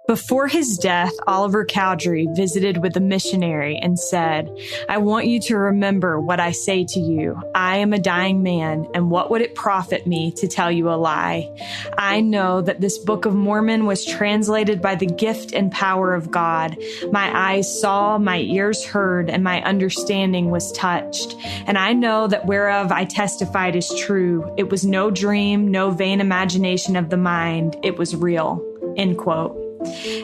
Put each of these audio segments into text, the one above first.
Before his death, Oliver Cowdery visited with a missionary and said, "I want you to remember what I say to you. I am a dying man, and what would it profit me to tell you a lie? I know that this Book of Mormon was translated by the gift and power of God. My eyes saw, my ears heard, and my understanding was touched. And I know that whereof I testified is true. It was no dream, no vain imagination of the mind. It was real." End quote.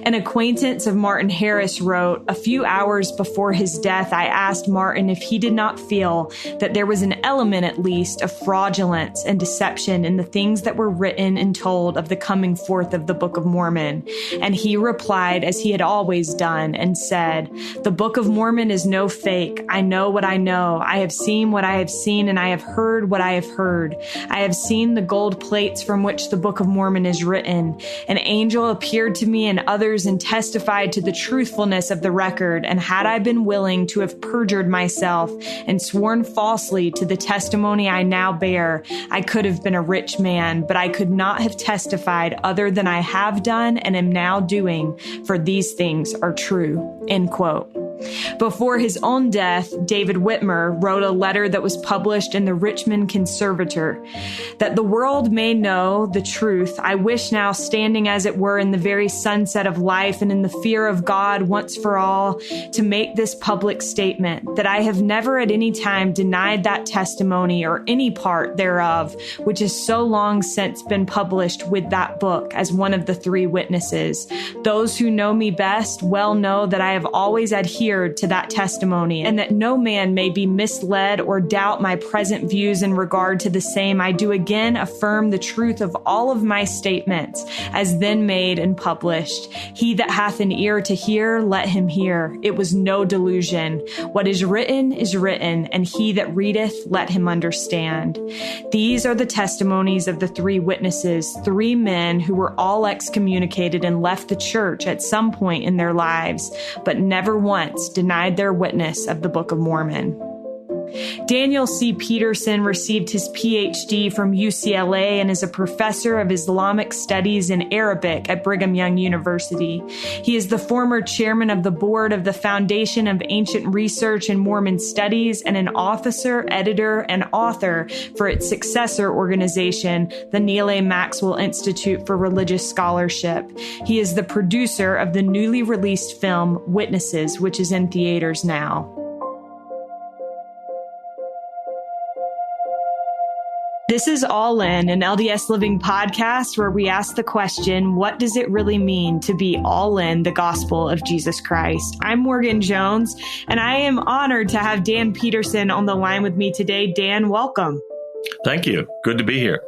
An acquaintance of Martin Harris wrote, "A few hours before his death, I asked Martin if he did not feel that there was an element, at least, of fraudulence and deception in the things that were written and told of the coming forth of the Book of Mormon. And he replied, as he had always done, and said, 'The Book of Mormon is no fake. I know what I know. I have seen what I have seen, and I have heard what I have heard. I have seen the gold plates from which the Book of Mormon is written. An angel appeared to me and others and testified to the truthfulness of the record. And had I been willing to have perjured myself and sworn falsely to the testimony I now bear, I could have been a rich man, but I could not have testified other than I have done and am now doing, for these things are true." End quote. Before his own death, David Whitmer wrote a letter that was published in the Richmond Conservator. "That the world may know the truth, I wish now, standing as it were in the very sunset of life and in the fear of God once for all, to make this public statement, that I have never at any time denied that testimony or any part thereof, which has so long since been published with that book as one of the three witnesses. Those who know me best well know that I have always adhered to that testimony, and that no man may be misled or doubt my present views in regard to the same. I do again affirm the truth of all of my statements, as then made and published. He that hath an ear to hear, let him hear. It was no delusion. What is written, and he that readeth, let him understand." These are the testimonies of the three witnesses, three men who were all excommunicated and left the church at some point in their lives, but never once denied their witness of the Book of Mormon. Daniel C. Peterson received his PhD from UCLA and is a professor of Islamic studies and Arabic at Brigham Young University. He is the former chairman of the board of the Foundation of Ancient Research and Mormon Studies and an officer, editor, and author for its successor organization, the Neal A. Maxwell Institute for Religious Scholarship. He is the producer of the newly released film Witnesses, which is in theaters now. This is All In, an LDS Living podcast where we ask the question, what does it really mean to be all in the gospel of Jesus Christ? I'm Morgan Jones, and I am honored to have Dan Peterson on the line with me today. Dan, welcome. Thank you. Good to be here.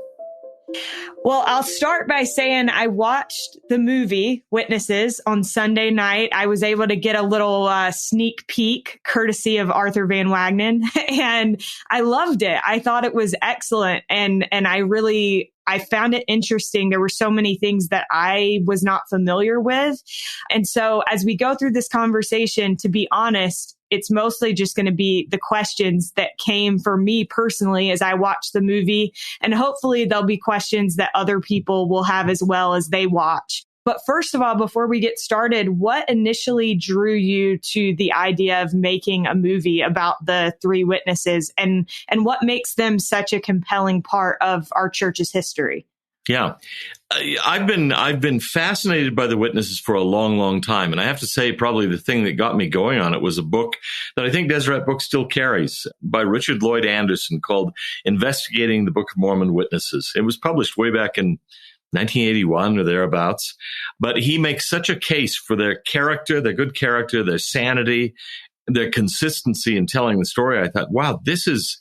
Well, I'll start by saying I watched the movie Witnesses on Sunday night. I was able to get a little sneak peek courtesy of Arthur Van Wagenen, and I loved it. I thought it was excellent, and I found it interesting. There were so many things that I was not familiar with. And so as we go through this conversation, to be honest, it's mostly just going to be the questions that came for me personally as I watched the movie. And hopefully there'll be questions that other people will have as well as they watch. But first of all, before we get started, what initially drew you to the idea of making a movie about the three witnesses, and what makes them such a compelling part of our church's history? Yeah, I've been fascinated by the witnesses for a long, long time. And I have to say, probably the thing that got me going on it was a book that I think Deseret Book still carries by Richard Lloyd Anderson called Investigating the Book of Mormon Witnesses. It was published way back in 1981 or thereabouts. But he makes such a case for their character, their good character, their sanity, their consistency in telling the story. I thought, wow, this is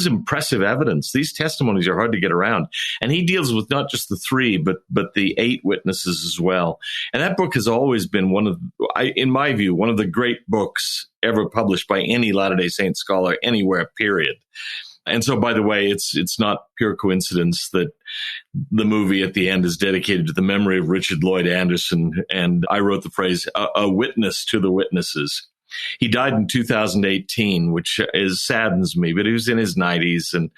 impressive evidence. These testimonies are hard to get around. And he deals with not just the three, but the 8 witnesses as well. And that book has always been in my view, one of the great books ever published by any Latter-day Saint scholar anywhere, period. And so, by the way, it's not pure coincidence that the movie at the end is dedicated to the memory of Richard Lloyd Anderson. And I wrote the phrase, a witness to the witnesses. He died in 2018, which saddens me, but he was in his 90s. And,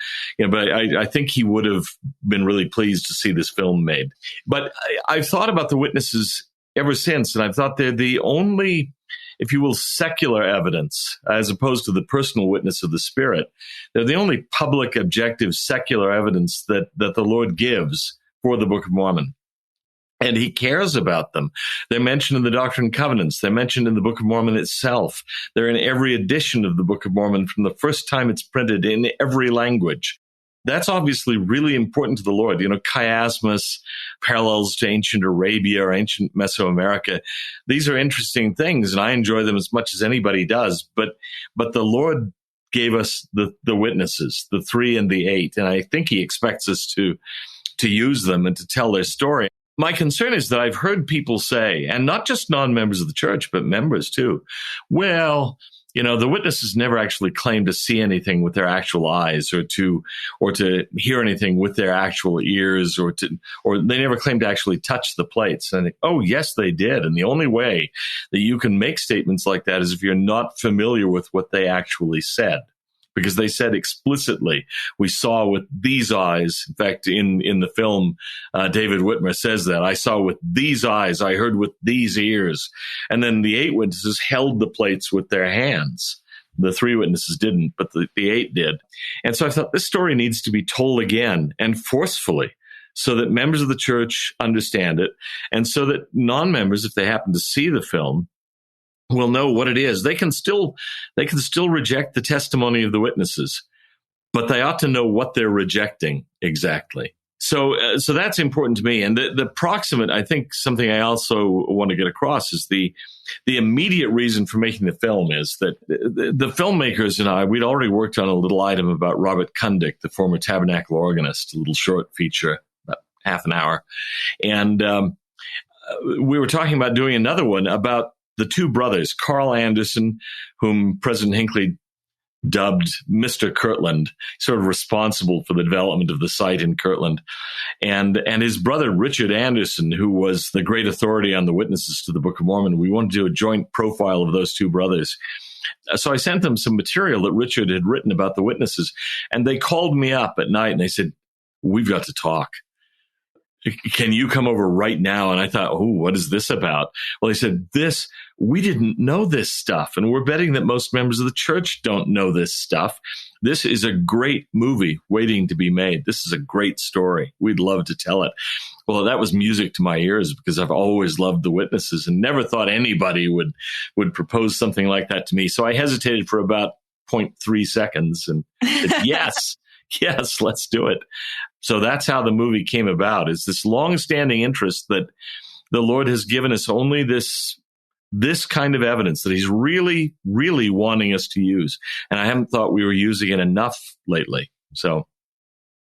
but I think he would have been really pleased to see this film made. But I've thought about the witnesses ever since. And I've thought they're the only, if you will, secular evidence, as opposed to the personal witness of the Spirit. They're the only public, objective, secular evidence that the Lord gives for the Book of Mormon. And he cares about them. They're mentioned in the Doctrine and Covenants. They're mentioned in the Book of Mormon itself. They're in every edition of the Book of Mormon from the first time it's printed in every language. That's obviously really important to the Lord. You know, chiasmus, parallels to ancient Arabia or ancient Mesoamerica. These are interesting things, and I enjoy them as much as anybody does. But the Lord gave us the witnesses, the 3 and the 8, and I think he expects us to use them and to tell their story. My concern is that I've heard people say, and not just non-members of the church, but members too, well, you know, the witnesses never actually claim to see anything with their actual eyes or to hear anything with their actual ears or they never claim to actually touch the plates. And I think, oh, yes, they did. And the only way that you can make statements like that is if you're not familiar with what they actually said. Because they said explicitly, we saw with these eyes. In fact, in the film, David Whitmer says that, I saw with these eyes, I heard with these ears. And then the 8 witnesses held the plates with their hands. The 3 witnesses didn't, but the 8 did. And so I thought this story needs to be told again and forcefully so that members of the church understand it and so that non-members, if they happen to see the film, will know what it is. They can still reject the testimony of the witnesses, but they ought to know what they're rejecting exactly. So that's important to me. And the proximate, I think something I also want to get across is the immediate reason for making the film is that the filmmakers and I, we'd already worked on a little item about Robert Cundick, the former tabernacle organist, a little short feature, about half an hour. And we were talking about doing another one about the 2 brothers, Carl Anderson, whom President Hinckley dubbed Mr. Kirtland, sort of responsible for the development of the site in Kirtland, and his brother Richard Anderson, who was the great authority on the witnesses to the Book of Mormon. We wanted to do a joint profile of those 2 brothers. So I sent them some material that Richard had written about the witnesses, and they called me up at night and they said, we've got to talk. Can you come over right now? And I thought, oh, what is this about? Well, he said, we didn't know this stuff. And we're betting that most members of the church don't know this stuff. This is a great movie waiting to be made. This is a great story. We'd love to tell it. Well, that was music to my ears because I've always loved the witnesses and never thought anybody would propose something like that to me. So I hesitated for about 0.3 seconds and said, yes, let's do it. So that's how the movie came about, is this long-standing interest that the Lord has given us only this kind of evidence that he's really, really wanting us to use. And I haven't thought we were using it enough lately. So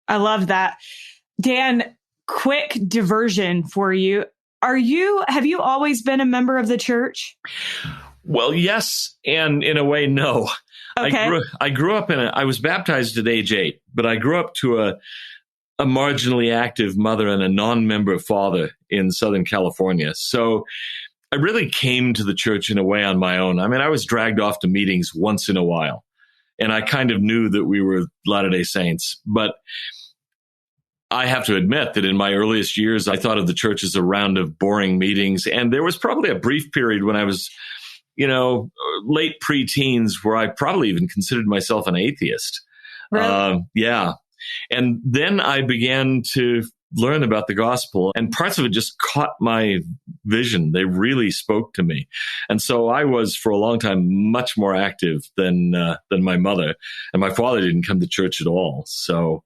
I love that. Dan, quick diversion for you. Have you always been a member of the church? Well, yes, and in a way, no. Okay. I grew up I was baptized at age 8, but I grew up to a marginally active mother and a non-member father in Southern California. So I really came to the church in a way on my own. I mean, I was dragged off to meetings once in a while, and I kind of knew that we were Latter-day Saints. But I have to admit that in my earliest years, I thought of the church as a round of boring meetings. And there was probably a brief period when I was, late preteens where I probably even considered myself an atheist. Really? Yeah. And then I began to learn about the gospel, and parts of it just caught my vision. They really spoke to me. And so I was, for a long time, much more active than my mother. And my father didn't come to church at all. So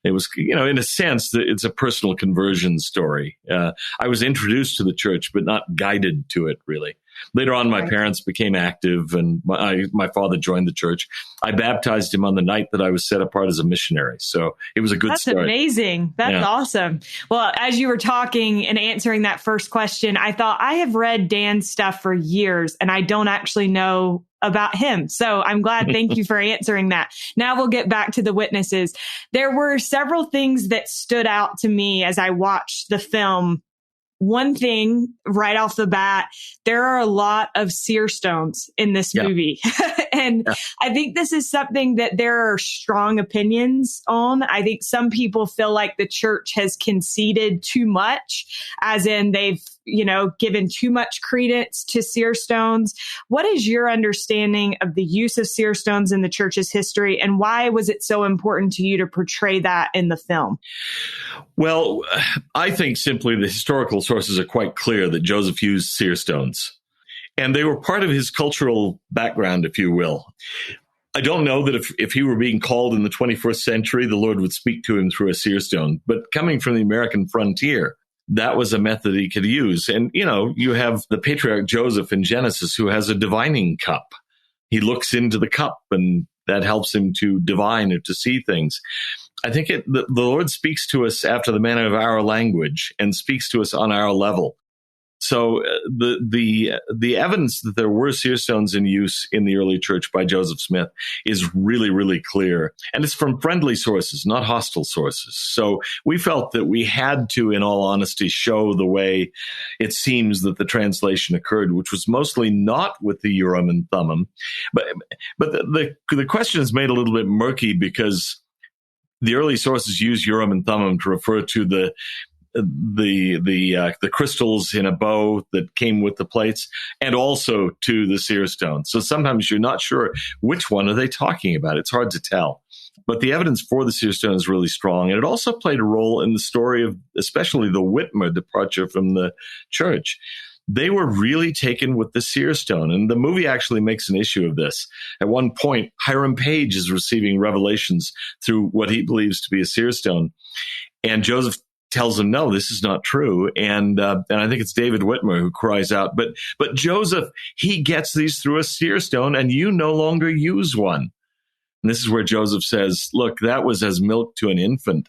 it was, in a sense, it's a personal conversion story. I was introduced to the church, but not guided to it, really. Later on, my parents became active, and my father joined the church. I baptized him on the night that I was set apart as a missionary. So it was a good start. That's amazing. That's awesome. Well, as you were talking and answering that first question, I thought, I have read Dan's stuff for years, and I don't actually know about him. So I'm glad. Thank you for answering that. Now we'll get back to the witnesses. There were several things that stood out to me as I watched the film. One thing right off the bat, there are a lot of seer stones in this movie. And I think this is something that there are strong opinions on. I think some people feel like the church has conceded too much, as in they've given too much credence to seer stones. What is your understanding of the use of seer stones in the church's history, and why was it so important to you to portray that in the film? Well, I think simply the historical sources are quite clear that Joseph used seer stones, and they were part of his cultural background, if you will. I don't know that if he were being called in the 21st century, the Lord would speak to him through a seer stone. But coming from the American frontier, that was a method he could use. And, you have the patriarch Joseph in Genesis who has a divining cup. He looks into the cup and that helps him to divine or to see things. I think the Lord speaks to us after the manner of our language and speaks to us on our level. So the evidence that there were seer stones in use in the early church by Joseph Smith is really, really clear. And it's from friendly sources, not hostile sources. So we felt that we had to, in all honesty, show the way it seems that the translation occurred, which was mostly not with the Urim and Thummim. But the question is made a little bit murky because the early sources use Urim and Thummim to refer to the crystals in a bow that came with the plates, and also to the seer stone. So sometimes you're not sure which one are they talking about. It's hard to tell. But the evidence for the seer stone is really strong. And it also played a role in the story of especially the Whitmer departure from the church. They were really taken with the seer stone. And the movie actually makes an issue of this. At one point, Hiram Page is receiving revelations through what he believes to be a seer stone. And Joseph tells him, no, this is not true. And I think it's David Whitmer who cries out, but Joseph, he gets these through a seer stone and you no longer use one. And this is where Joseph says, look, that was as milk to an infant.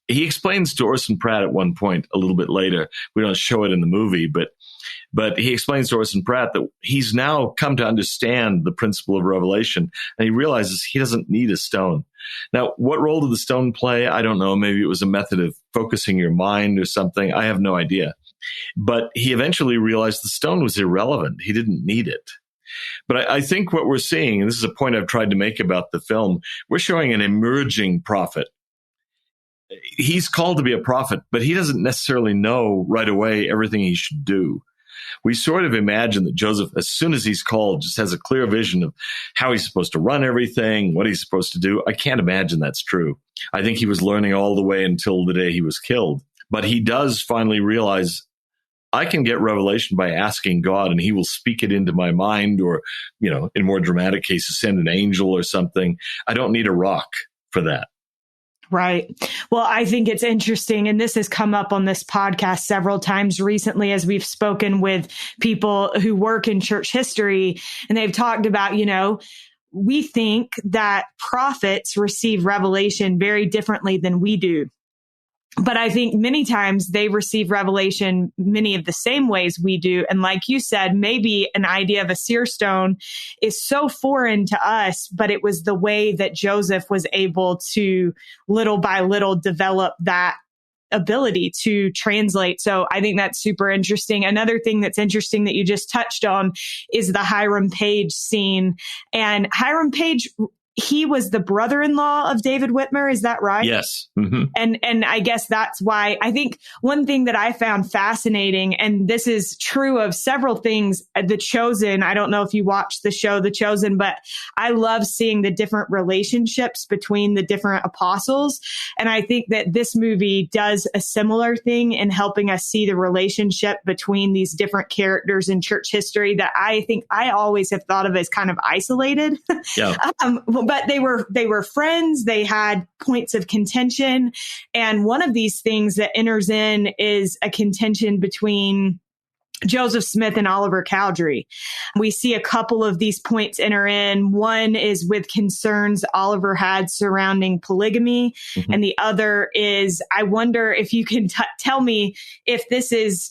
He explains to Orson Pratt at one point a little bit later. We don't show it in the movie, but he explains to Orson Pratt that he's now come to understand the principle of revelation, and he realizes he doesn't need a stone. Now, what role did the stone play? I don't know. Maybe it was a method of focusing your mind or something. I have no idea. But he eventually realized the stone was irrelevant. He didn't need it. But I think what we're seeing, and this is a point I've tried to make about the film, we're showing an emerging prophet. He's called to be a prophet, but he doesn't necessarily know right away everything he should do. We sort of imagine that Joseph, as soon as he's called, just has a clear vision of how he's supposed to run everything, what he's supposed to do. I can't imagine that's true. I think he was learning all the way until the day he was killed. But he does finally realize, I can get revelation by asking God, and he will speak it into my mind, or, in more dramatic cases, send an angel or something. I don't need a rock for that. Right. Well, I think it's interesting, and this has come up on this podcast several times recently as we've spoken with people who work in church history, and they've talked about, we think that prophets receive revelation very differently than we do. But I think many times they receive revelation many of the same ways we do. And like you said, maybe an idea of a seer stone is so foreign to us, but it was the way that Joseph was able to little by little develop that ability to translate. So I think that's super interesting. Another thing that's interesting that you just touched on is the Hiram Page scene. And Hiram Page, he was the brother-in-law of David Whitmer. Is that right? Yes. Mm-hmm. And I guess that's why I think one thing that I found fascinating, and this is true of several things, The Chosen. I don't know if you watched the show, The Chosen, but I love seeing the different relationships between the different apostles. And I think that this movie does a similar thing in helping us see the relationship between these different characters in church history that I think I always have thought of as kind of isolated. Yeah. But they were friends. They had points of contention. And one of these things that enters in is a contention between Joseph Smith and Oliver Cowdery. We see a couple of these points enter in. One is with concerns Oliver had surrounding polygamy. Mm-hmm. And the other is, I wonder if you can tell me if this is,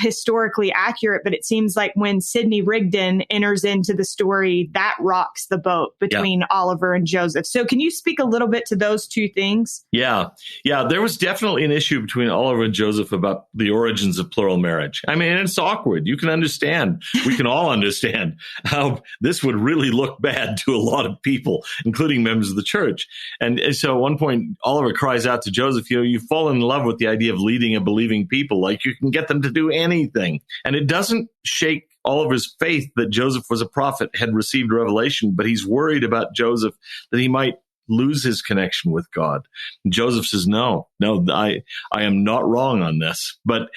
historically accurate, but it seems like when Sidney Rigdon enters into the story, that rocks the boat between Oliver and Joseph. So can you speak a little bit to those two things? Yeah. There was definitely an issue between Oliver and Joseph about the origins of plural marriage. I mean, it's awkward. You can understand. We can all understand how this would really look bad to a lot of people, including members of the church. And so at one point, Oliver cries out to Joseph, you've fallen in love with the idea of leading a believing people. Like, you can get them to do anything. And it doesn't shake Oliver's faith that Joseph was a prophet, had received revelation, but he's worried about Joseph, that he might lose his connection with God. And Joseph says, no, I am not wrong on this. But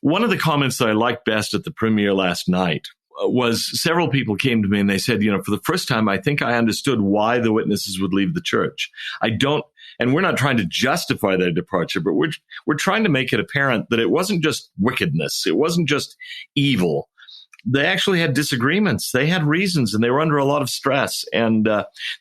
one of the comments that I liked best at the premiere last night was several people came to me and they said, for the first time, I think I understood why the witnesses would leave the church. And we're not trying to justify their departure, but we're trying to make it apparent that it wasn't just wickedness. It wasn't just evil. They actually had disagreements. They had reasons, and they were under a lot of stress. And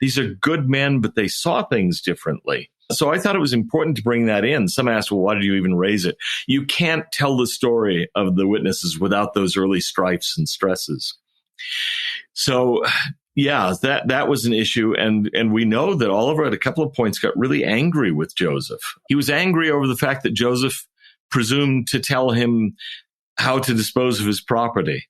these are good men, but they saw things differently. So I thought it was important to bring that in. Some asked, well, why did you even raise it? You can't tell the story of the witnesses without those early strifes and stresses. So yeah, that was an issue. And we know that Oliver at a couple of points got really angry with Joseph. He was angry over the fact that Joseph presumed to tell him how to dispose of his property.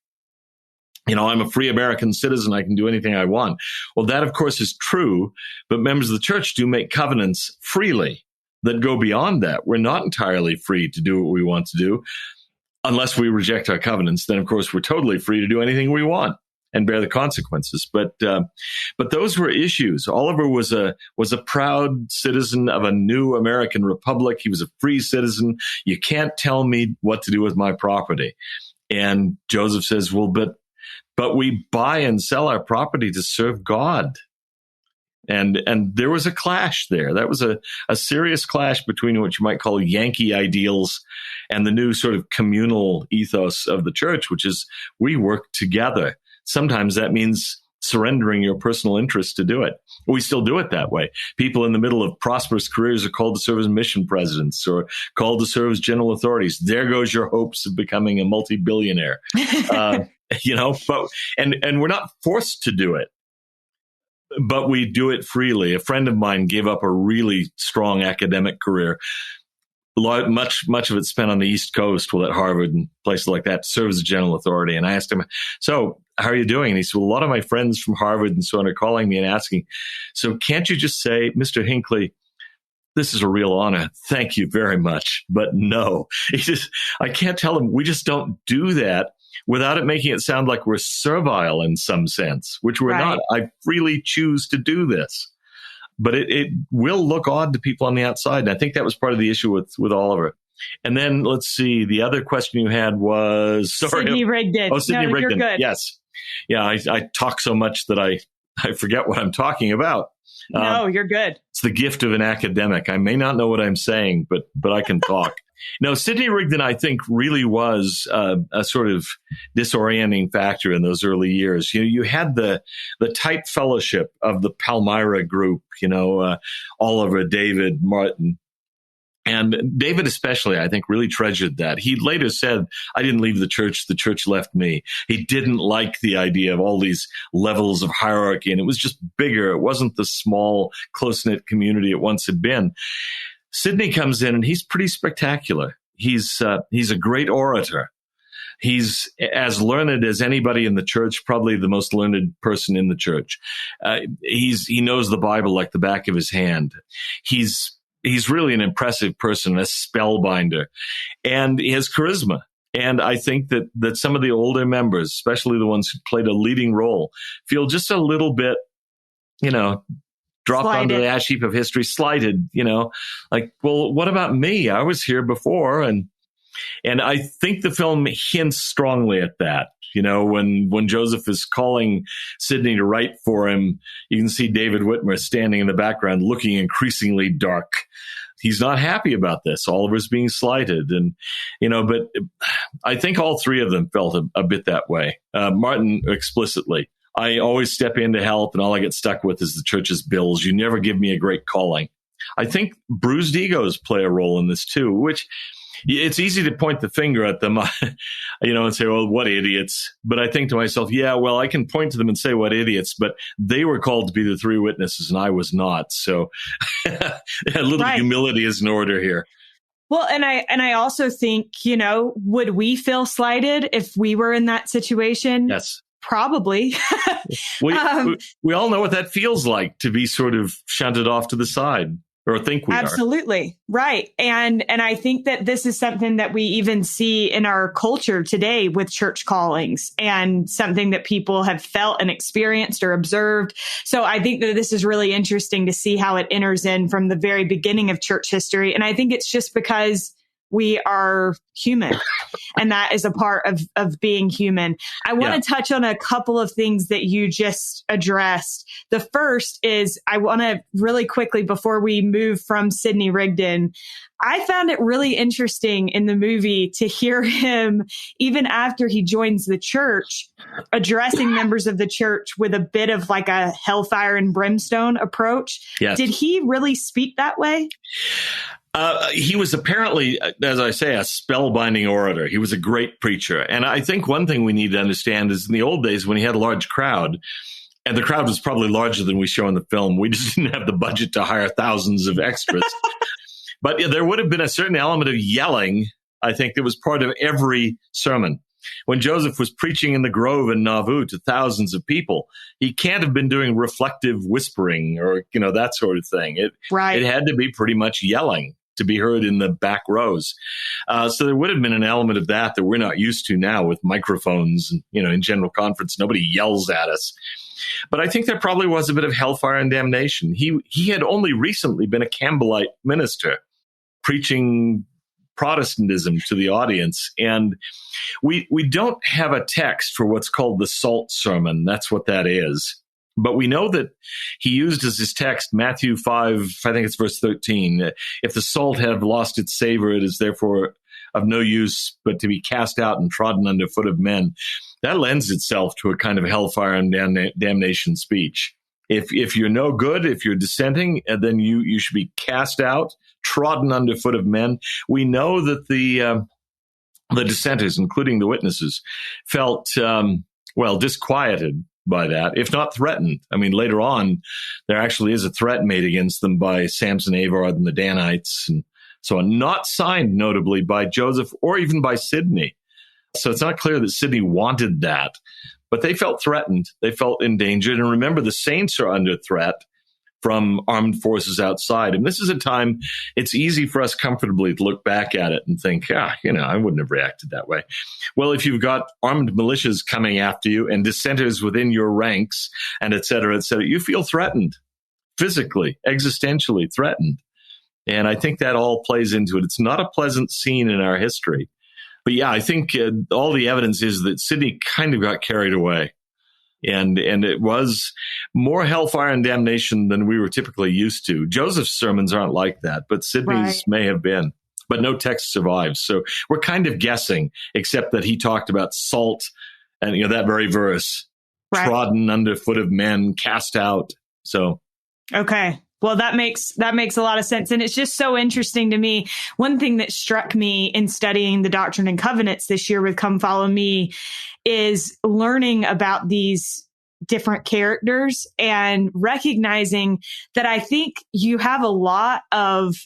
I'm a free American citizen. I can do anything I want. Well, that, of course, is true. But members of the church do make covenants freely that go beyond that. We're not entirely free to do what we want to do. Unless we reject our covenants, then, of course, we're totally free to do anything we want and bear the consequences. But those were issues. Oliver was a proud citizen of a new American republic. He was a free citizen. You can't tell me what to do with my property. And Joseph says, well, but we buy and sell our property to serve God. And there was a clash there. That was a serious clash between what you might call Yankee ideals and the new sort of communal ethos of the church, which is we work together. Sometimes that means surrendering your personal interest to do it. We still do it that way. People in the middle of prosperous careers are called to serve as mission presidents or called to serve as general authorities. There goes your hopes of becoming a multi-billionaire. But we're not forced to do it, but we do it freely. A friend of mine gave up a really strong academic career, much of it spent on the East Coast, at Harvard and places like that, to serve as a general authority. And I asked him, so how are you doing? And he said, well, a lot of my friends from Harvard and so on are calling me and asking, so can't you just say, Mr. Hinckley, this is a real honor. Thank you very much. But no, I can't tell him. We just don't do that without it making it sound like we're servile in some sense, which we're not. I freely choose to do this. But it will look odd to people on the outside. And I think that was part of the issue with Oliver. And then let's see, the other question you had was Sidney Rigdon. Oh, Sidney Rigdon. You're good. Yes. Yeah, I talk so much that I forget what I'm talking about. No, you're good. It's the gift of an academic. I may not know what I'm saying, but I can talk. No, Sidney Rigdon, I think, really was a sort of disorienting factor in those early years. You had the tight fellowship of the Palmyra group, Oliver, David, Martin. And David especially, I think, really treasured that. He later said, I didn't leave the church left me. He didn't like the idea of all these levels of hierarchy, and it was just bigger. It wasn't the small, close-knit community it once had been. Sidney comes in, and he's pretty spectacular. He's a great orator. He's as learned as anybody in the church, probably the most learned person in the church. He knows the Bible like the back of his hand. He's really an impressive person, a spellbinder, and he has charisma. And I think that some of the older members, especially the ones who played a leading role, feel just a little bit, dropped onto the ash heap of history, slighted, like, well, what about me? I was here before. And I think the film hints strongly at that. When Joseph is calling Sidney to write for him, you can see David Whitmer standing in the background looking increasingly dark. He's not happy about this. Oliver's being slighted. And, but I think all three of them felt a bit that way. Martin explicitly. I always step in to help, and all I get stuck with is the church's bills. You never give me a great calling. I think bruised egos play a role in this too, which it's easy to point the finger at them, and say, well, what idiots. But I think to myself, yeah, well, I can point to them and say what idiots, but they were called to be the three witnesses and I was not. So a little humility is in order here. Well, and I also think, would we feel slighted if we were in that situation? Yes. Probably. We all know what that feels like, to be sort of shunted off to the side, or think we are. Absolutely. Right. And I think that this is something that we even see in our culture today with church callings, and something that people have felt and experienced or observed. So I think that this is really interesting to see how it enters in from the very beginning of church history. And I think it's just because we are human, and that is a part of being human. I want to touch on a couple of things that you just addressed. The first is, I want to really quickly, before we move from Sidney Rigdon, I found it really interesting in the movie to hear him, even after he joins the church, addressing members of the church with a bit of like a hellfire and brimstone approach. Yes. Did he really speak that way? He was apparently, as I say, a spellbinding orator. He was a great preacher. And I think one thing we need to understand is, in the old days, when he had a large crowd, and the crowd was probably larger than we show in the film, we just didn't have the budget to hire thousands of extras. But there would have been a certain element of yelling, I think, that was part of every sermon. When Joseph was preaching in the grove in Nauvoo to thousands of people, he can't have been doing reflective whispering or, that sort of thing. It had to be pretty much yelling to be heard in the back rows. So there would have been an element of that we're not used to now with microphones. And, in general conference, nobody yells at us. But I think there probably was a bit of hellfire and damnation. He had only recently been a Campbellite minister preaching Protestantism to the audience. And we don't have a text for what's called the Salt Sermon. That's what that is. But we know that he used as his text Matthew 5, I think it's verse 13. If the salt have lost its savor, it is therefore of no use but to be cast out and trodden under foot of men. That lends itself to a kind of hellfire and damnation speech. If you're no good, if you're dissenting, then you should be cast out, trodden under foot of men. We know that the dissenters, including the witnesses, felt, disquieted by that, if not threatened. I mean, later on, there actually is a threat made against them by Samson, Avard, and the Danites, and so on, not signed notably by Joseph or even by Sidney. So it's not clear that Sidney wanted that, but they felt threatened. They felt endangered. And remember, the saints are under threat from armed forces outside. And this is a time it's easy for us comfortably to look back at it and think, I wouldn't have reacted that way. Well, if you've got armed militias coming after you and dissenters within your ranks and et cetera, you feel threatened, physically, existentially threatened. And I think that all plays into it. It's not a pleasant scene in our history. But I think all the evidence is that Sidney kind of got carried away. And it was more hellfire and damnation than we were typically used to. Joseph's sermons aren't like that, but Sidney's may have been. But no text survives. So we're kind of guessing, except that he talked about salt and that very verse, trodden under foot of men, cast out. So okay. Well, that makes a lot of sense. And it's just so interesting to me. One thing that struck me in studying the Doctrine and Covenants this year with Come Follow Me is learning about these different characters and recognizing that I think you have a lot of,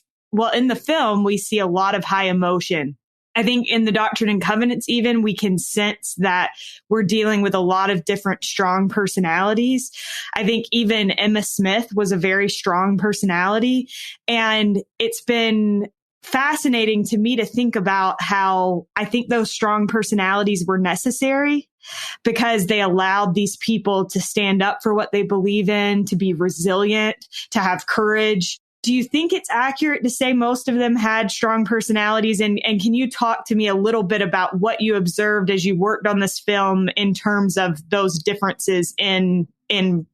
in the film, we see a lot of high emotion. I think in the Doctrine and Covenants, even, we can sense that we're dealing with a lot of different strong personalities. I think even Emma Smith was a very strong personality. And it's been fascinating to me to think about how I think those strong personalities were necessary because they allowed these people to stand up for what they believe in, to be resilient, to have courage. Do you think it's accurate to say most of them had strong personalities? And can you talk to me a little bit about what you observed as you worked on this film in terms of those differences in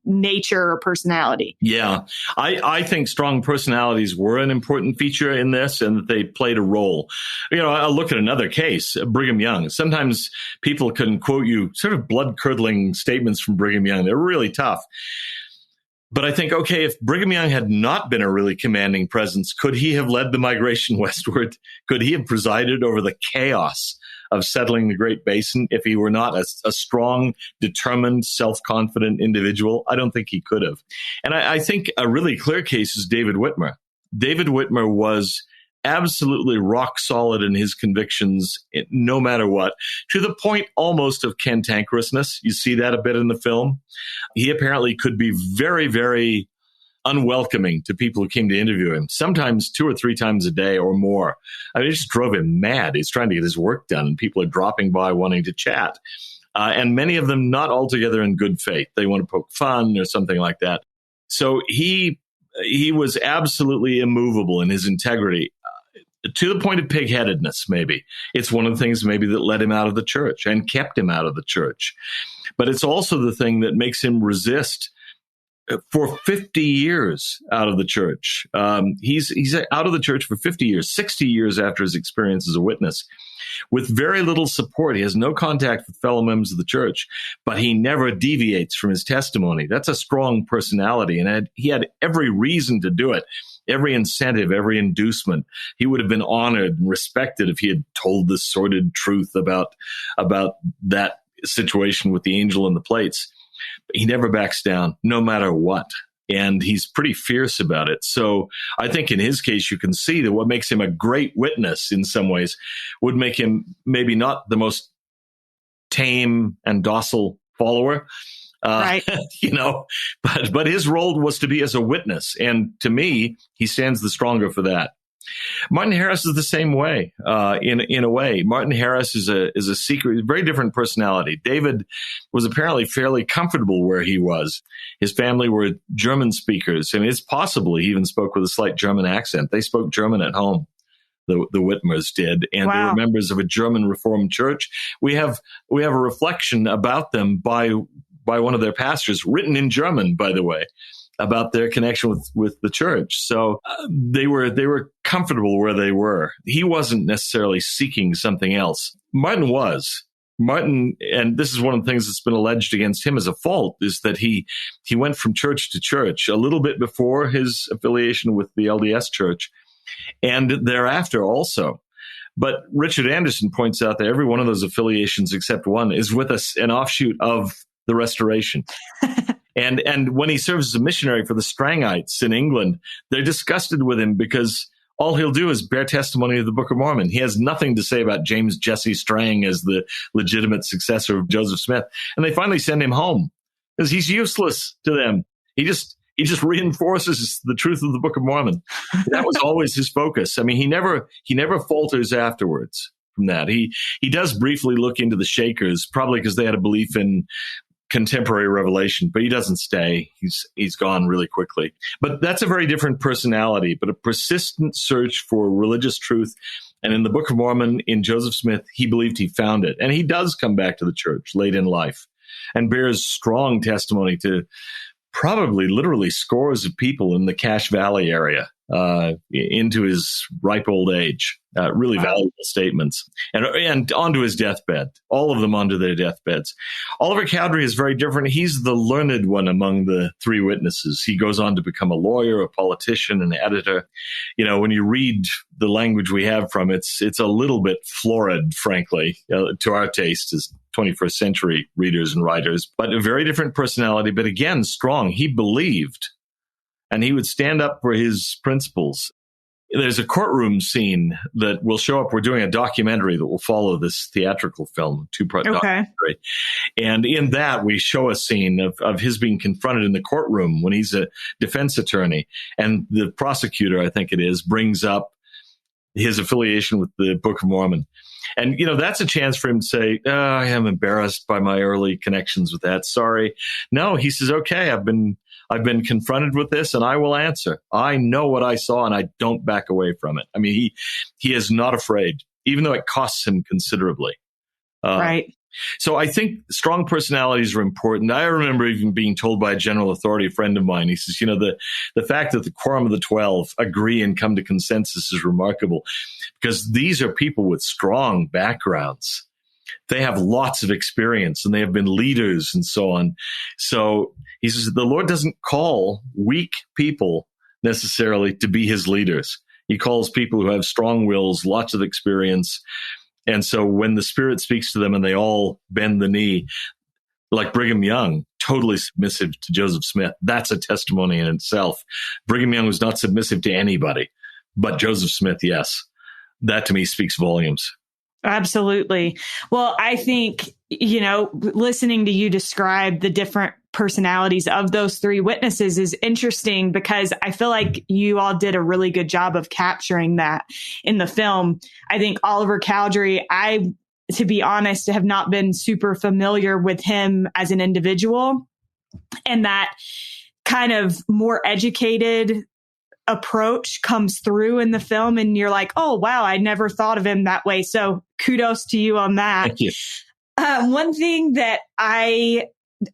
nature or personality? Yeah, I think strong personalities were an important feature in this and that they played a role. I'll look at another case, Brigham Young. Sometimes people can quote you sort of blood-curdling statements from Brigham Young. They're really tough. But I think, okay, if Brigham Young had not been a really commanding presence, could he have led the migration westward? Could he have presided over the chaos of settling the Great Basin if he were not a strong, determined, self-confident individual? I don't think he could have. And I think a really clear case is David Whitmer. David Whitmer was absolutely rock solid in his convictions, no matter what, to the point almost of cantankerousness. You see that a bit in the film. He apparently could be very, very unwelcoming to people who came to interview him, sometimes 2 or 3 times a day or more. I mean, it just drove him mad. He's trying to get his work done, and people are dropping by wanting to chat. And many of them not altogether in good faith. They want to poke fun or something like that. So he was absolutely immovable in his integrity, to the point of pig-headedness, maybe. It's one of the things maybe that led him out of the church and kept him out of the church. But it's also the thing that makes him resist for 50 years out of the church. He's out of the church for 50 years, 60 years after his experience as a witness, with very little support. He has no contact with fellow members of the church, but he never deviates from his testimony. That's a strong personality, and he had every reason to do it, every incentive, every inducement. He would have been honored and respected if he had told the sordid truth about that situation with the angel and the plates. But he never backs down, no matter what. And he's pretty fierce about it. So I think in his case, you can see that what makes him a great witness in some ways would make him maybe not the most tame and docile follower, right. but his role was to be as a witness. And to me, he stands the stronger for that. Martin Harris is the same way, in a way. Martin Harris is a secret, very different personality. David was apparently fairly comfortable where he was. His family were German speakers. I mean, it's possible he even spoke with a slight German accent. They spoke German at home. The Whitmers did, and They were members of a German Reformed church. We have a reflection about them by one of their pastors, written in German, by the way, about their connection with the church. So they were comfortable where they were. He wasn't necessarily seeking something else. Martin was. Martin, and this is one of the things that's been alleged against him as a fault, is that he went from church to church a little bit before his affiliation with the LDS church, and thereafter also. But Richard Anderson points out that every one of those affiliations except one is with an offshoot of the Restoration. And when he serves as a missionary for the Strangites in England, they're disgusted with him because all he'll do is bear testimony of the Book of Mormon. He has nothing to say about James Jesse Strang as the legitimate successor of Joseph Smith. And they finally send him home because he's useless to them. He just reinforces the truth of the Book of Mormon. That was always his focus. I mean, he never falters afterwards from that. He does briefly look into the Shakers, probably because they had a belief in contemporary revelation, but he doesn't stay. He's gone really quickly. But that's a very different personality, but a persistent search for religious truth. And in the Book of Mormon, in Joseph Smith, he believed he found it. And he does come back to the church late in life and bears strong testimony to probably literally scores of people in the Cache Valley area into his ripe old age. Really valuable statements. And onto his deathbed, all of them onto their deathbeds. Oliver Cowdery is very different. He's the learned one among the 3 witnesses. He goes on to become a lawyer, a politician, an editor. You know, when you read the language we have from it's a little bit florid, frankly, to our taste as 21st century readers and writers, but a very different personality, but again, strong. He believed, and he would stand up for his principles. There's a courtroom scene that will show up. We're doing a documentary that will follow this theatrical film, 2-part documentary. And in that, we show a scene of his being confronted in the courtroom when he's a defense attorney. And the prosecutor, I think it is, brings up his affiliation with the Book of Mormon. And, that's a chance for him to say, I am embarrassed by my early connections with that. Sorry. No, he says, okay, I've been confronted with this and I will answer. I know what I saw and I don't back away from it. I mean, he is not afraid, even though it costs him considerably. Right. So I think strong personalities are important. I remember even being told by a general authority friend of mine, he says, the fact that the Quorum of the 12 agree and come to consensus is remarkable because these are people with strong backgrounds. They have lots of experience and they have been leaders and so on. So he says the Lord doesn't call weak people necessarily to be his leaders. He calls people who have strong wills, lots of experience. And so when the Spirit speaks to them and they all bend the knee, like Brigham Young, totally submissive to Joseph Smith, that's a testimony in itself. Brigham Young was not submissive to anybody, But Joseph Smith, yes, that to me speaks volumes. Absolutely. Well, I think, listening to you describe the different personalities of those three witnesses is interesting because I feel like you all did a really good job of capturing that in the film. I think Oliver Cowdery, to be honest, have not been super familiar with him as an individual, and that kind of more educated approach comes through in the film, and you're like, oh, wow, I never thought of him that way. So kudos to you on that. Thank you. One thing that I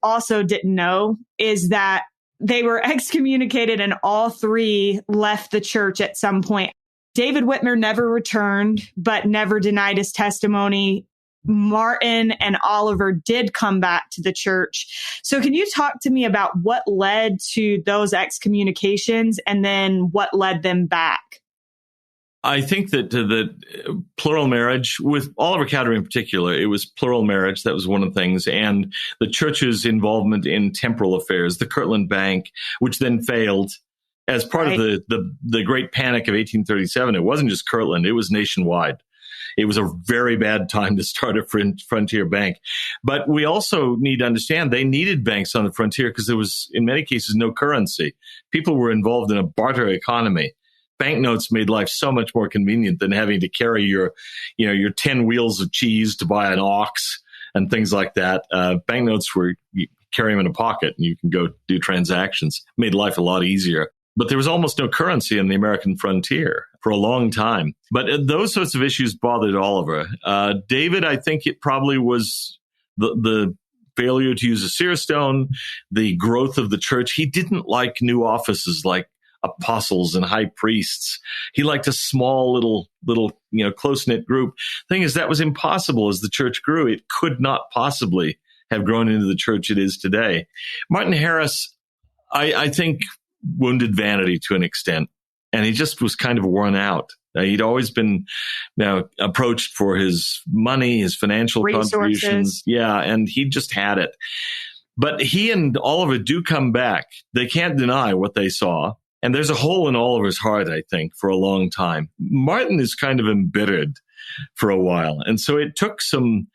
also didn't know is that they were excommunicated and all three left the church at some point. David Whitmer never returned, but never denied his testimony. Martin and Oliver did come back to the church. So can you talk to me about what led to those excommunications and then what led them back? I think that the plural marriage, with Oliver Cowdery in particular, it was plural marriage. That was one of the things. And the church's involvement in temporal affairs, the Kirtland Bank, which then failed as part of the Great Panic of 1837. It wasn't just Kirtland, it was nationwide. It was a very bad time to start a frontier bank. But we also need to understand they needed banks on the frontier because there was, in many cases, no currency. People were involved in a barter economy. Banknotes made life so much more convenient than having to carry your 10 wheels of cheese to buy an ox and things like that. Banknotes you carry them in a pocket and you can go do transactions. Made life a lot easier. But there was almost no currency in the American frontier for a long time. But those sorts of issues bothered Oliver. David, I think it probably was the failure to use a seer stone, the growth of the church. He didn't like new offices like apostles and high priests. He liked a small little close-knit group. Thing is, that was impossible as the church grew. It could not possibly have grown into the church it is today. Martin Harris, I think, wounded vanity to an extent, and he just was kind of worn out. He'd always been approached for his money, his financial contributions. Yeah, and he just had it. But he and Oliver do come back. They can't deny what they saw. And there's a hole in Oliver's heart, I think, for a long time. Martin is kind of embittered for a while. And so it took some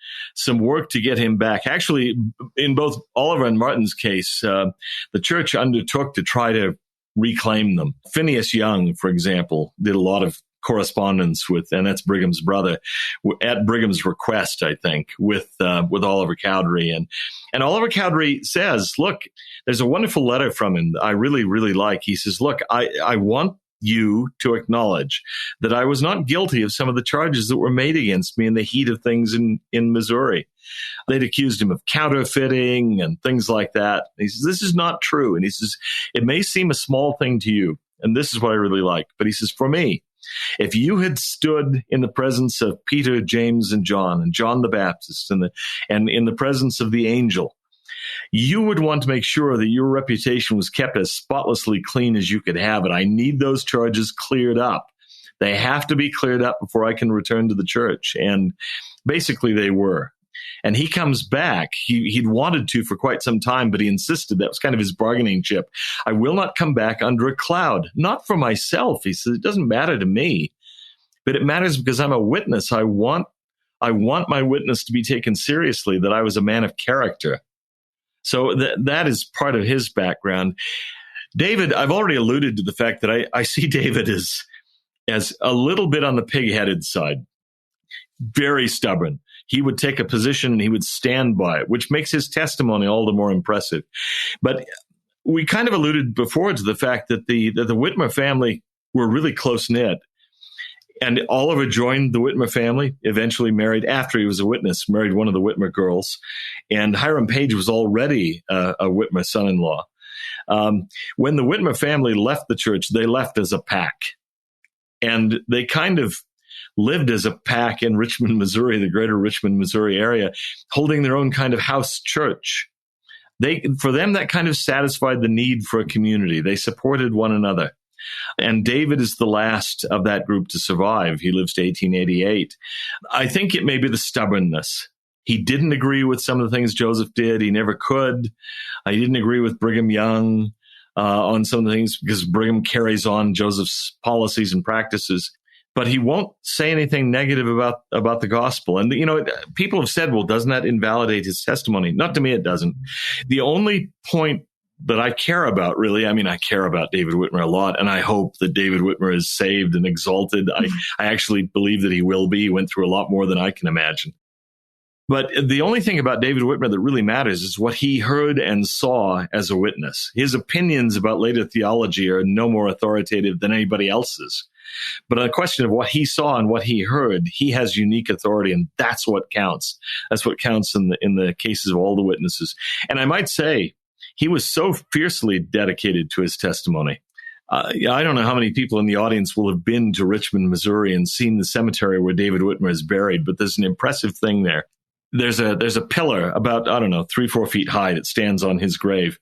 work to get him back. Actually, in both Oliver and Martin's case, the church undertook to try to reclaim them. Phineas Young, for example, did a lot of correspondence with, and that's Brigham's brother, at Brigham's request, I think, with Oliver Cowdery. And Oliver Cowdery says, look, there's a wonderful letter from him that I really, really like. He says, look, I want you to acknowledge that I was not guilty of some of the charges that were made against me in the heat of things in Missouri. They'd accused him of counterfeiting and things like that. He says, this is not true. And he says, it may seem a small thing to you, and this is what I really like. But he says, for me, if you had stood in the presence of Peter, James, and John the Baptist, and in the presence of the angel, you would want to make sure that your reputation was kept as spotlessly clean as you could have it. I need those charges cleared up. They have to be cleared up before I can return to the church. And basically they were. And he comes back. He'd wanted to for quite some time, but he insisted. That was kind of his bargaining chip. I will not come back under a cloud, not for myself. He said, it doesn't matter to me, but it matters because I'm a witness. I want my witness to be taken seriously, that I was a man of character. So that is part of his background. David, I've already alluded to the fact that I see David as a little bit on the pig-headed side, very stubborn. He would take a position and he would stand by it, which makes his testimony all the more impressive. But we kind of alluded before to the fact that the Whitmer family were really close-knit. And Oliver joined the Whitmer family, eventually married, after he was a witness, married one of the Whitmer girls. And Hiram Page was already a Whitmer son-in-law. When the Whitmer family left the church, they left as a pack. And they kind of lived as a pack in Richmond, Missouri, the greater Richmond, Missouri area, holding their own kind of house church. For them, that kind of satisfied the need for a community. They supported one another. And David is the last of that group to survive. He lives to 1888. I think it may be the stubbornness. He didn't agree with some of the things Joseph did. He never could. He didn't agree with Brigham Young. on some of the things because Brigham carries on Joseph's policies and practices. But he won't say anything negative about the gospel. And, people have said, well, doesn't that invalidate his testimony? Not to me, it doesn't. The only point that I care about, really, I care about David Whitmer a lot, and I hope that David Whitmer is saved and exalted. I actually believe that he will be. He went through a lot more than I can imagine. But the only thing about David Whitmer that really matters is what he heard and saw as a witness. His opinions about later theology are no more authoritative than anybody else's. But on the question of what he saw and what he heard, he has unique authority, and that's what counts. That's what counts in the cases of all the witnesses. And I might say he was so fiercely dedicated to his testimony. I don't know how many people in the audience will have been to Richmond, Missouri, and seen the cemetery where David Whitmer is buried, but there's an impressive thing there. There's a pillar about, 3-4 feet high that stands on his grave.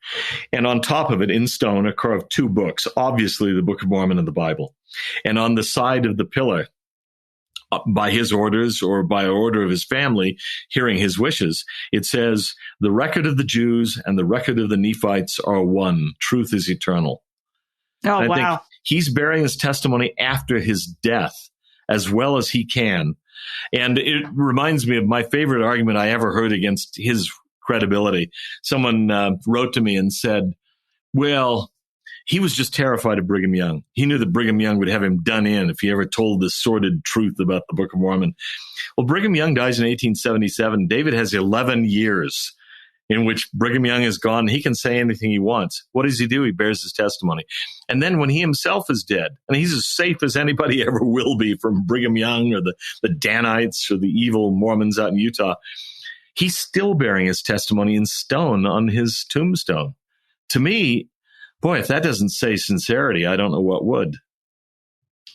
And on top of it, in stone, are carved two books, obviously the Book of Mormon and the Bible. And on the side of the pillar, by his orders or by order of his family, hearing his wishes, it says, the record of the Jews and the record of the Nephites are one. Truth is eternal. Oh, and I wow. think he's bearing his testimony after his death as well as he can. And it reminds me of my favorite argument I ever heard against his credibility. Someone wrote to me and said, well, he was just terrified of Brigham Young. He knew that Brigham Young would have him done in if he ever told the sordid truth about the Book of Mormon. Well, Brigham Young dies in 1877. David has 11 years in which Brigham Young is gone. He can say anything he wants. What does he do? He bears his testimony. And then when he himself is dead, and he's as safe as anybody ever will be from Brigham Young or the Danites or the evil Mormons out in Utah, he's still bearing his testimony in stone on his tombstone. To me, boy, if that doesn't say sincerity, I don't know what would.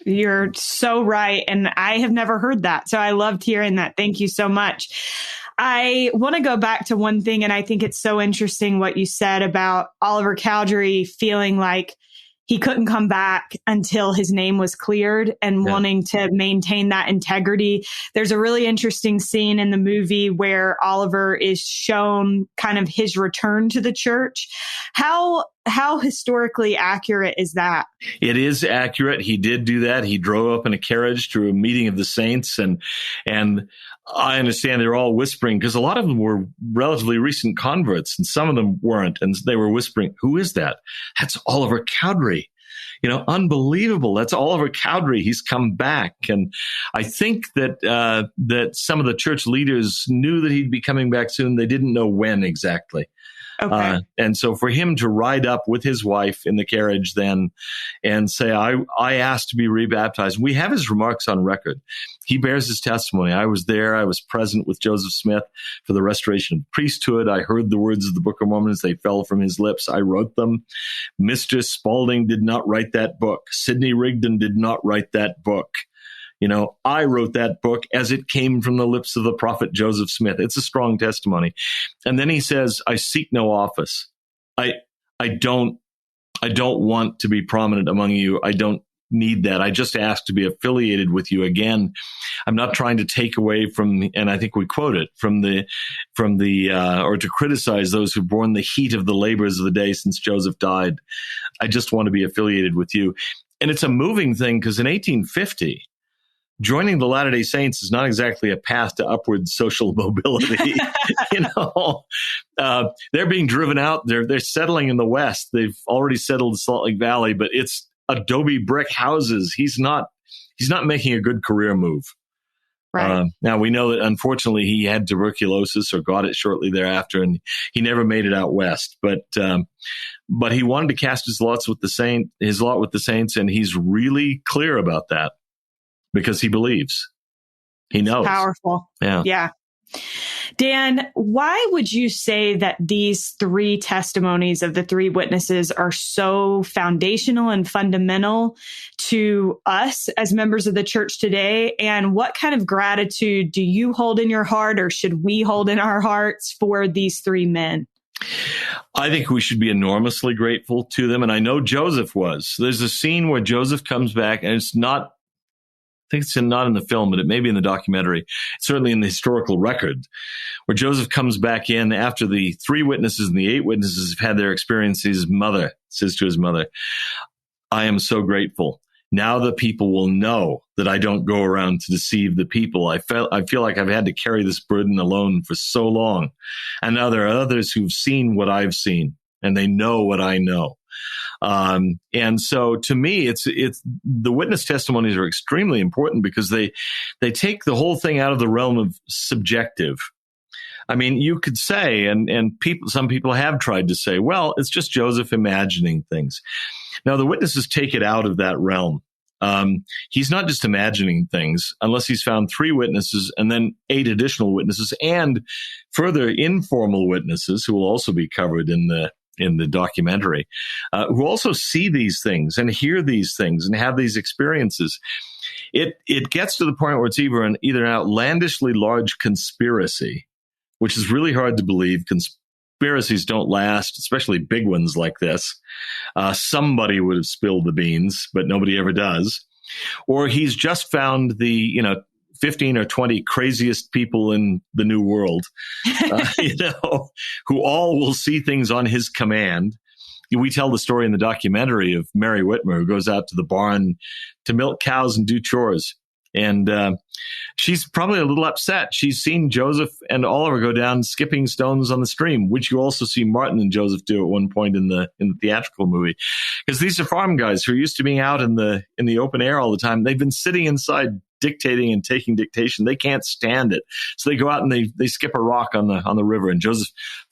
You're so right. And I have never heard that. So I loved hearing that. Thank you so much. I want to go back to one thing, and I think it's so interesting what you said about Oliver Cowdery feeling like he couldn't come back until his name was cleared and wanting to maintain that integrity. There's a really interesting scene in the movie where Oliver is shown kind of his return to the church. How historically accurate is that? It is accurate. He did do that. He drove up in a carriage to a meeting of the saints, and I understand they're all whispering because a lot of them were relatively recent converts and some of them weren't. And they were whispering, who is that? That's Oliver Cowdery. Unbelievable. That's Oliver Cowdery. He's come back. And I think that some of the church leaders knew that he'd be coming back soon. They didn't know when exactly. Okay. And so for him to ride up with his wife in the carriage then and say, I asked to be rebaptized. We have his remarks on record. He bears his testimony. I was there. I was present with Joseph Smith for the restoration of priesthood. I heard the words of the Book of Mormon as they fell from his lips. I wrote them. Mr. Spalding did not write that book. Sidney Rigdon did not write that book. I wrote that book as it came from the lips of the prophet Joseph Smith. It's a strong testimony. And then he says, I seek no office. I don't want to be prominent among you. I don't need that. I just ask to be affiliated with you again. I'm not trying to take away from, and I think we quote it or to criticize those who've borne the heat of the labors of the day since Joseph died. I just want to be affiliated with you. And it's a moving thing because in 1850, joining the Latter-day Saints is not exactly a path to upward social mobility. They're being driven out. They're settling in the West. They've already settled in Salt Lake Valley, but it's adobe brick houses. He's not making a good career move. Right. Now we know that unfortunately he had tuberculosis or got it shortly thereafter, and he never made it out west. But he wanted to cast his lot with the saints, and he's really clear about that. Because he believes. He knows. Powerful. Yeah. Dan, why would you say that these three testimonies of the three witnesses are so foundational and fundamental to us as members of the church today? And what kind of gratitude do you hold in your heart, or should we hold in our hearts for these three men? I think we should be enormously grateful to them. And I know Joseph was. There's a scene where Joseph comes back, and it's not think it's not in the film, but it may be in the documentary, certainly in the historical record, where Joseph comes back in after the 3 witnesses and the 8 witnesses have had their experience. His mother says to his mother, I am so grateful. Now the people will know that I don't go around to deceive the people. I feel like I've had to carry this burden alone for so long. And now there are others who've seen what I've seen, and they know what I know. And so to me, it's the witness testimonies are extremely important because they take the whole thing out of the realm of subjective. I mean, you could say, and some people have tried to say, well, it's just Joseph imagining things. Now, the witnesses take it out of that realm. He's not just imagining things unless he's found 3 witnesses and then 8 additional witnesses and further informal witnesses who will also be covered in the documentary, who also see these things and hear these things and have these experiences. It gets to the point where it's either an outlandishly large conspiracy, which is really hard to believe. Conspiracies don't last, especially big ones like this. Somebody would have spilled the beans, but nobody ever does. Or he's just found the, 15 or 20 craziest people in the new world, who all will see things on his command. We tell the story in the documentary of Mary Whitmer, who goes out to the barn to milk cows and do chores. And she's probably a little upset. She's seen Joseph and Oliver go down skipping stones on the stream, which you also see Martin and Joseph do at one point in the theatrical movie. Because these are farm guys who are used to being out in the open air all the time. They've been sitting inside dictating and taking dictation. They can't stand it. So they go out and they skip a rock on the river, and Joseph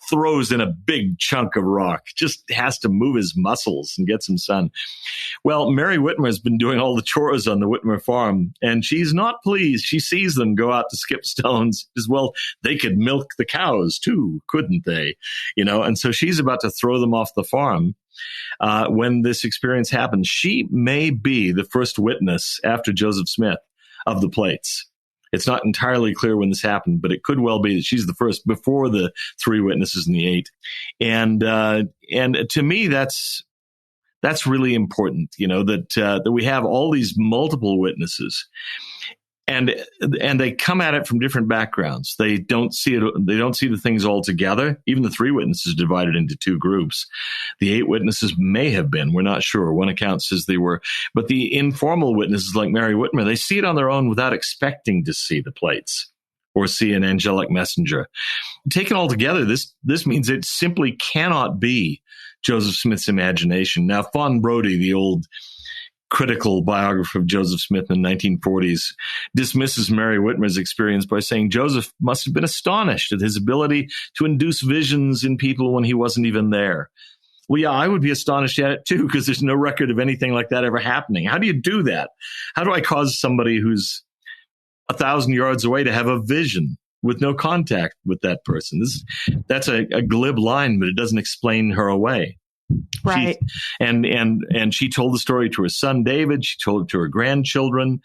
throws in a big chunk of rock. Just has to move his muscles and get some sun. Well, Mary Whitmer has been doing all the chores on the Whitmer farm, and she's not pleased. She sees them go out to skip stones as well. They could milk the cows too, couldn't they? And so she's about to throw them off the farm. When this experience happens, she may be the first witness after Joseph Smith of the plates. It's not entirely clear when this happened, but it could well be that she's the first before the 3 witnesses and the 8. And to me, that's really important, that we have all these multiple witnesses, and they come at it from different backgrounds. They don't see it. They don't see the things all together. Even the 3 witnesses divided into 2 groups. The 8 witnesses may have been. We're not sure. One account says they were. But the informal witnesses like Mary Whitmer, they see it on their own without expecting to see the plates or see an angelic messenger. Taken all together, this means it simply cannot be Joseph Smith's imagination. Now, Fawn Brodie, the old critical biographer of Joseph Smith in the 1940s, dismisses Mary Whitmer's experience by saying Joseph must have been astonished at his ability to induce visions in people when he wasn't even there. Well, yeah, I would be astonished at it too, because there's no record of anything like that ever happening. How do you do that? How do I cause somebody who's 1,000 yards away to have a vision with no contact with that person? That's a glib line, but it doesn't explain her away. Right. And she told the story to her son, David. She told it to her grandchildren.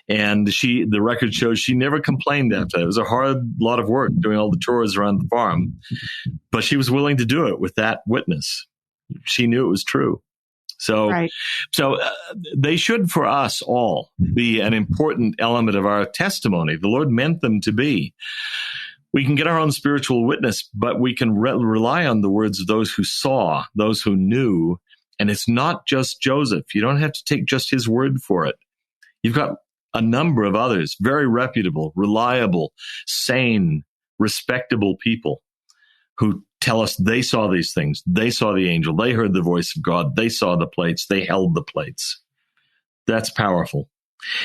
And the record shows she never complained after that. It was a hard lot of work doing all the chores around the farm, but she was willing to do it with that witness. She knew it was true. So, right. They should, for us all, be an important element of our testimony. The Lord meant them to be. We can get our own spiritual witness, but we can rely on the words of those who saw, those who knew. And it's not just Joseph. You don't have to take just his word for it. You've got a number of others, very reputable, reliable, sane, respectable people who tell us they saw these things. They saw the angel. They heard the voice of God. They saw the plates. They held the plates. That's powerful.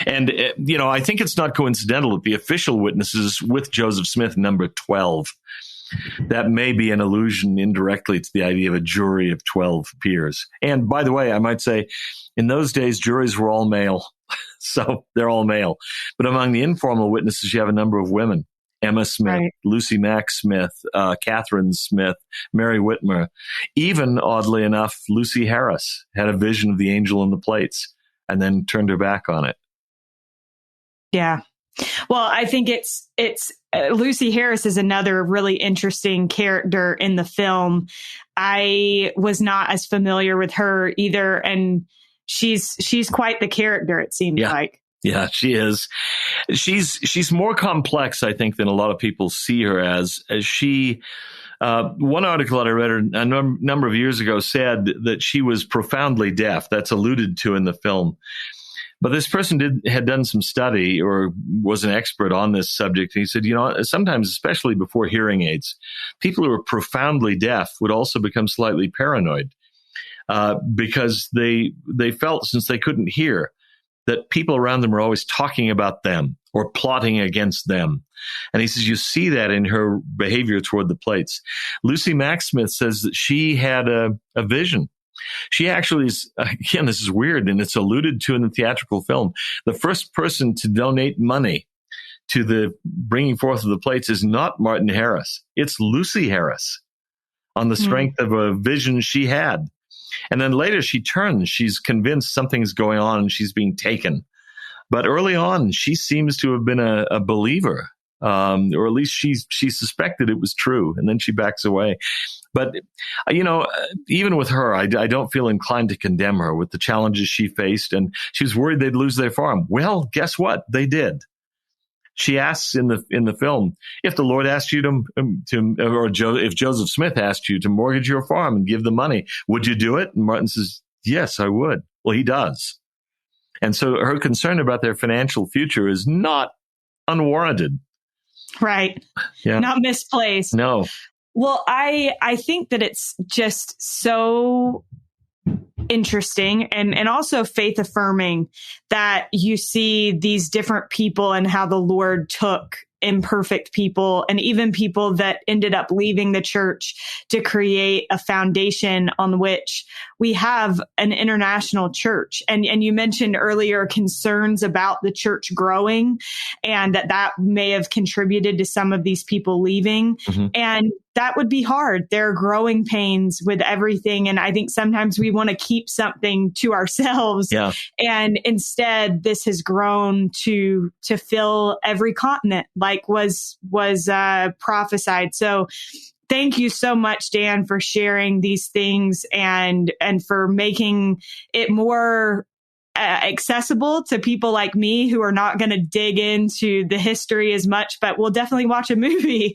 And, I think it's not coincidental that the official witnesses with Joseph Smith, number 12. That may be an allusion indirectly to the idea of a jury of 12 peers. And by the way, I might say, in those days, juries were all male. So they're all male. But among the informal witnesses, you have a number of women. Emma Smith, right. Lucy Mack Smith, Catherine Smith, Mary Whitmer. Even, oddly enough, Lucy Harris had a vision of the angel in the plates and then turned her back on it. Yeah. Well, I think it's Lucy Harris is another really interesting character in the film. I was not as familiar with her either, and she's quite the character, it seems like. Yeah, she is. She's more complex, I think, than a lot of people see her as she. One article that I read a number of years ago said that she was profoundly deaf. That's alluded to in the film. But this person had done some study or was an expert on this subject. He said, sometimes, especially before hearing aids, people who are profoundly deaf would also become slightly paranoid because they felt, since they couldn't hear, that people around them were always talking about them or plotting against them. And he says, you see that in her behavior toward the plates. Lucy Macksmith says that she had a vision. She actually is, again, this is weird, and it's alluded to in the theatrical film. The first person to donate money to the bringing forth of the plates is not Martin Harris. It's Lucy Harris, on the strength of a vision she had. And then later she turns. She's convinced something's going on and she's being taken. But early on, she seems to have been a believer, or at least she suspected it was true, and then she backs away. But, even with her, I don't feel inclined to condemn her with the challenges she faced, and she was worried they'd lose their farm. Well, guess what? They did. She asks in the film, if the Lord asked you if Joseph Smith asked you to mortgage your farm and give the money, would you do it? And Martin says, yes, I would. Well, he does. And so her concern about their financial future is not unwarranted. Right. Yeah. Not misplaced. No. Well, I think that it's just so interesting and also faith affirming that you see these different people and how the Lord took imperfect people and even people that ended up leaving the church to create a foundation on which we have an international church. And you mentioned earlier concerns about the church growing and that may have contributed to some of these people leaving. Mm-hmm. And that would be hard. There are growing pains with everything. And I think sometimes we want to keep something to ourselves. Yeah. And instead, this has grown to fill every continent, like was prophesied. So thank you so much, Dan, for sharing these things and for making it more accessible to people like me who are not going to dig into the history as much, but will definitely watch a movie.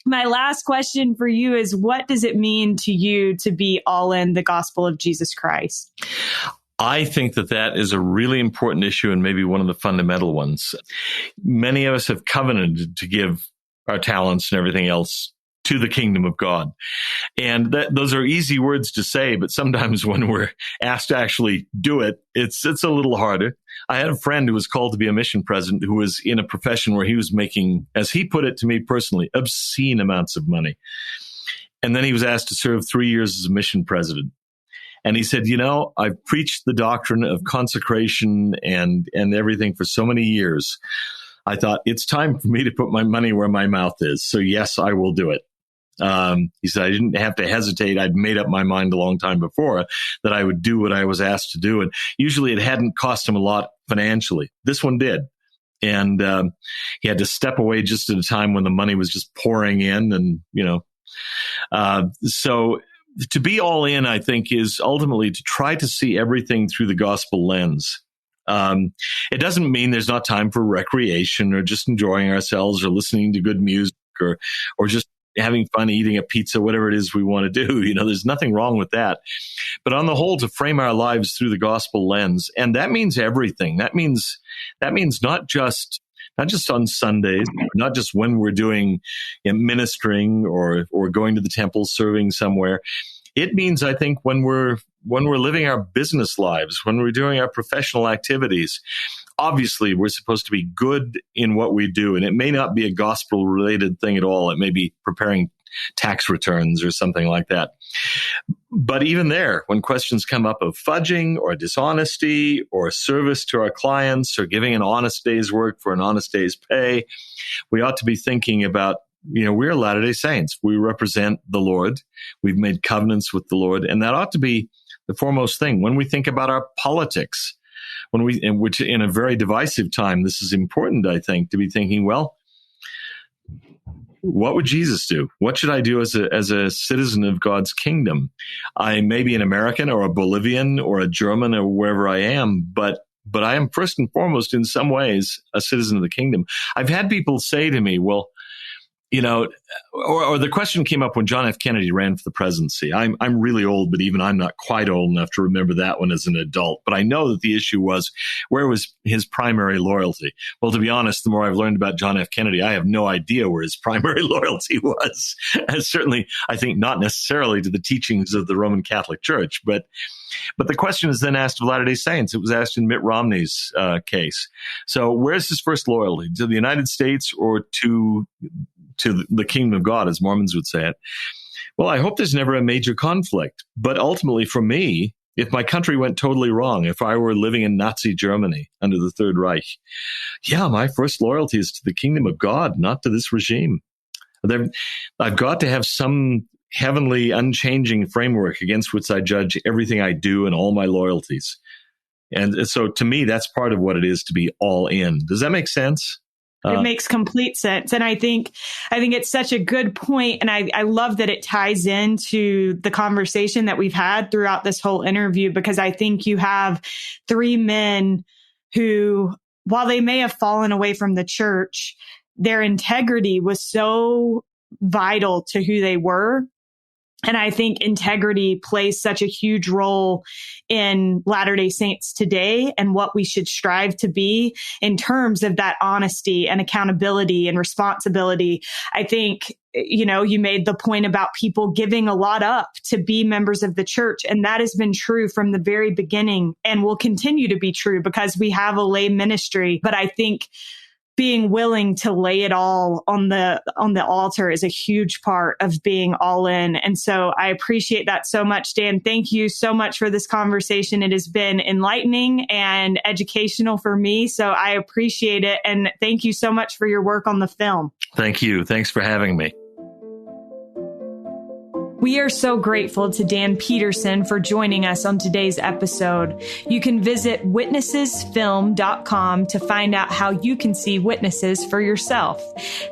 My last question for you is, what does it mean to you to be all in the gospel of Jesus Christ? I think that is a really important issue and maybe one of the fundamental ones. Many of us have covenanted to give our talents and everything else to the kingdom of God. And those are easy words to say, but sometimes when we're asked to actually do it, it's a little harder. I had a friend who was called to be a mission president who was in a profession where he was making, as he put it to me personally, obscene amounts of money. And then he was asked to serve 3 years as a mission president. And he said, I've preached the doctrine of consecration and everything for so many years. I thought it's time for me to put my money where my mouth is. So yes, I will do it. He said, I didn't have to hesitate. I'd made up my mind a long time before that I would do what I was asked to do. And usually it hadn't cost him a lot financially. This one did. And he had to step away just at a time when the money was just pouring in. And, so to be all in, I think, is ultimately to try to see everything through the gospel lens. It doesn't mean there's not time for recreation or just enjoying ourselves or listening to good music or just having fun eating a pizza, whatever it is we want to do. There's nothing wrong with that. But on the whole, to frame our lives through the gospel lens, and that means everything. That means not just on Sundays, not just when we're doing ministering or going to the temple, serving somewhere. It means, I think, when we're living our business lives, when we're doing our professional activities. Obviously, we're supposed to be good in what we do, and it may not be a gospel-related thing at all. It may be preparing tax returns or something like that. But even there, when questions come up of fudging or dishonesty or service to our clients or giving an honest day's work for an honest day's pay, we ought to be thinking about, we're Latter-day Saints. We represent the Lord. We've made covenants with the Lord, and that ought to be the foremost thing. When we think about our politics, which in a very divisive time, this is important, I think, to be thinking, well, what would Jesus do? What should I do as a citizen of God's kingdom? I may be an American or a Bolivian or a German or wherever I am, but but I am first and foremost, in some ways, a citizen of the kingdom. I've had people say to me, well, or the question came up when John F. Kennedy ran for the presidency. I'm really old, but even I'm not quite old enough to remember that one as an adult. But I know that the issue was, where was his primary loyalty? Well, to be honest, the more I've learned about John F. Kennedy, I have no idea where his primary loyalty was. And certainly, I think not necessarily to the teachings of the Roman Catholic Church, but the question is then asked of Latter-day Saints. It was asked in Mitt Romney's case. So where's his first loyalty? To the United States or to the kingdom of God, as Mormons would say it? Well, I hope there's never a major conflict. But ultimately, for me, if my country went totally wrong, if I were living in Nazi Germany under the Third Reich, my first loyalty is to the kingdom of God, not to this regime. I've got to have some heavenly, unchanging framework against which I judge everything I do and all my loyalties. And so to me, that's part of what it is to be all in. Does that make sense? It makes complete sense. And I think it's such a good point. And I love that it ties into the conversation that we've had throughout this whole interview, because I think you have three men who, while they may have fallen away from the church, their integrity was so vital to who they were. And I think integrity plays such a huge role in Latter-day Saints today and what we should strive to be in terms of that honesty and accountability and responsibility. I think, you made the point about people giving a lot up to be members of the church. And that has been true from the very beginning and will continue to be true because we have a lay ministry. But I think being willing to lay it all on the altar is a huge part of being all in. And so I appreciate that so much, Dan. Thank you so much for this conversation. It has been enlightening and educational for me. So I appreciate it. And thank you so much for your work on the film. Thank you. Thanks for having me. We are so grateful to Dan Peterson for joining us on today's episode. You can visit witnessesfilm.com to find out how you can see Witnesses for yourself.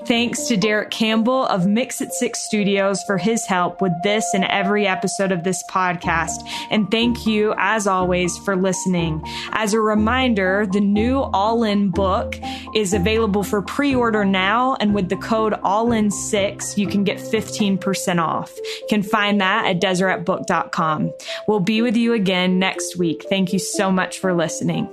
Thanks to Derek Campbell of Mix It 6 Studios for his help with this and every episode of this podcast. And thank you, as always, for listening. As a reminder, the new All In book is available for pre-order now. And with the code ALLIN6, you can get 15% off. You can find that at deseretbook.com. We'll be with you again next week. Thank you so much for listening.